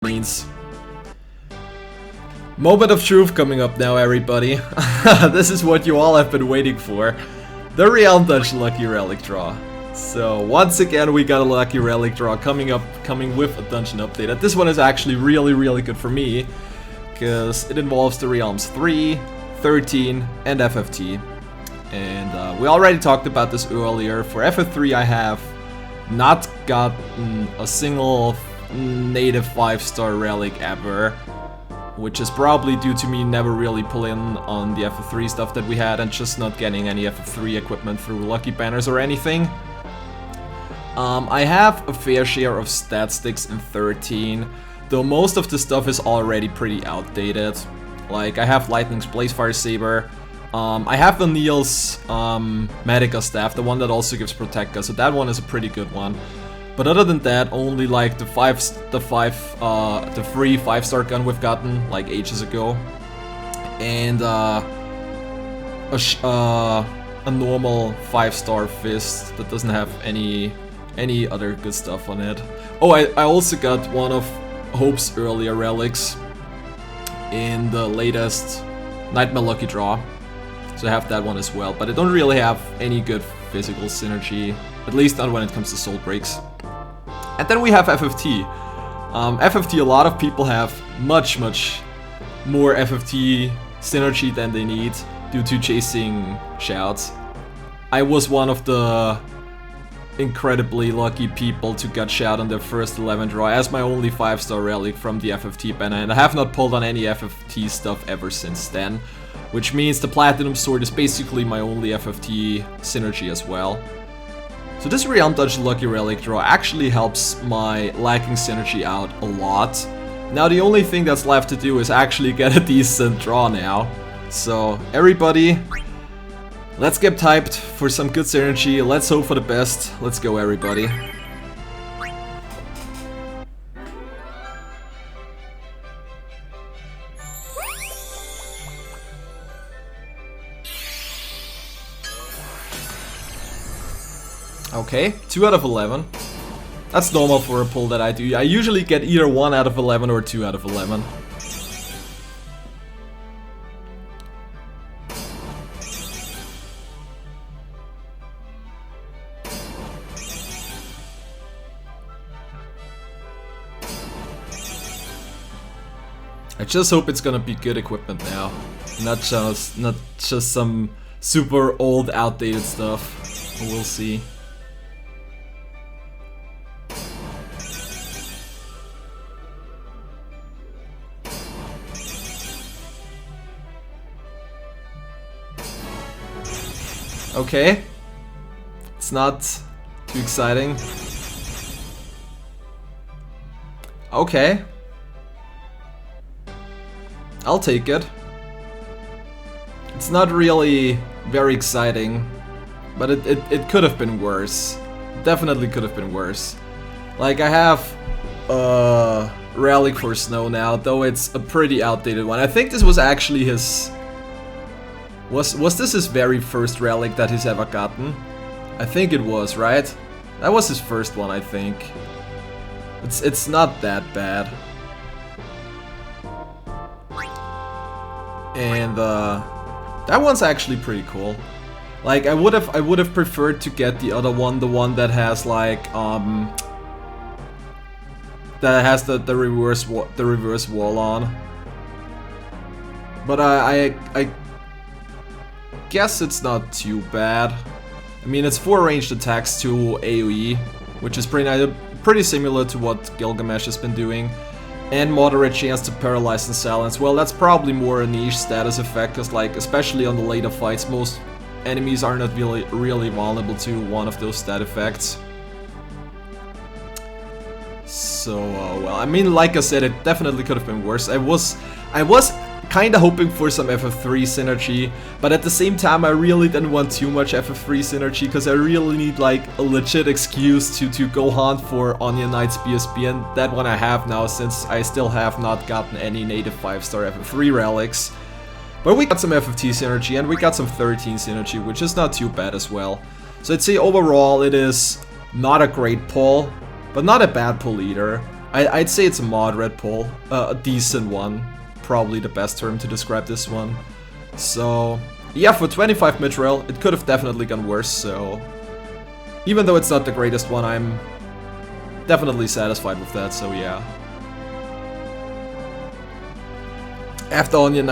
means. Moment of truth coming up now, everybody. This is what you all have been waiting for. The Realm Dungeon Lucky Relic draw. So once again we got a Lucky Relic draw coming with a dungeon update. And this one is actually really good for me, because it involves the Realms 3, 13 and FFT. And we already talked about this earlier. For FF3 I have not gotten a single native 5-star relic ever, which is probably due to me never really pulling on the FF3 stuff that we had and just not getting any FF3 equipment through lucky banners or anything. I have a fair share of stat sticks in 13, though most of the stuff is already pretty outdated. Like, I have Lightning's Blazefire Saber, I have the Neil's Medica Staff, the one that also gives Protecca, so that one is a pretty good one. But other than that, only like the free 5-star gun we've gotten like ages ago, and a normal 5-star fist that doesn't have any other good stuff on it. Oh, I also got one of Hope's earlier relics in the latest Nightmare Lucky draw, so I have that one as well. But I don't really have any good physical synergy, at least not when it comes to soul breaks. And then we have FFT. FFT, a lot of people have much more FFT synergy than they need due to chasing shouts. I was one of the incredibly lucky people to get shout on the first 11 draw as my only 5-star relic from the FFT banner, and I have not pulled on any FFT stuff ever since then, which means the Platinum Sword is basically my only FFT synergy as well. So this Realm Dungeon Lucky Relic draw actually helps my lacking synergy out a lot. Now the only thing that's left to do is actually get a decent draw now. So everybody, let's get typed for some good synergy, let's hope for the best, let's go everybody. Okay, 2 out of 11. That's normal for a pull that I do. I usually get either 1 out of 11 or 2 out of 11. I just hope it's gonna be good equipment now, not just some super old, outdated stuff. We'll see. Okay, it's not too exciting. Okay, I'll take it. It's not really very exciting, but it could have been worse. Definitely could have been worse. Like, I have a Relic for Snow now, though it's a pretty outdated one. I think this was actually his... Was this his very first relic that he's ever gotten? I think it was, right? That was his first one, I think. It's not that bad. And that one's actually pretty cool. Like, I would have preferred to get the other one, the one that has like that has the reverse wall on. But I guess it's not too bad. I mean, it's 4 ranged attacks to AoE, which is pretty similar to what Gilgamesh has been doing, and moderate chance to paralyze and silence. Well, that's probably more a niche status effect, because like, especially on the later fights, most enemies are not really vulnerable to one of those stat effects. So, well, I mean, like I said, it definitely could have been worse. I was kinda hoping for some FF3 synergy, but at the same time I really didn't want too much FF3 synergy, because I really need like a legit excuse to go hunt for Onion Knight's BSB, and that one I have now, since I still have not gotten any native 5-star FF3 relics. But we got some FFT synergy and we got some 13 synergy, which is not too bad as well. So I'd say overall it is not a great pull, but not a bad pull either. I'd say it's a moderate pull, a decent one, probably the best term to describe this one. So yeah, for 25 mid-rail, it could have definitely gone worse, so even though it's not the greatest one, I'm definitely satisfied with that, so yeah. After Onion Knight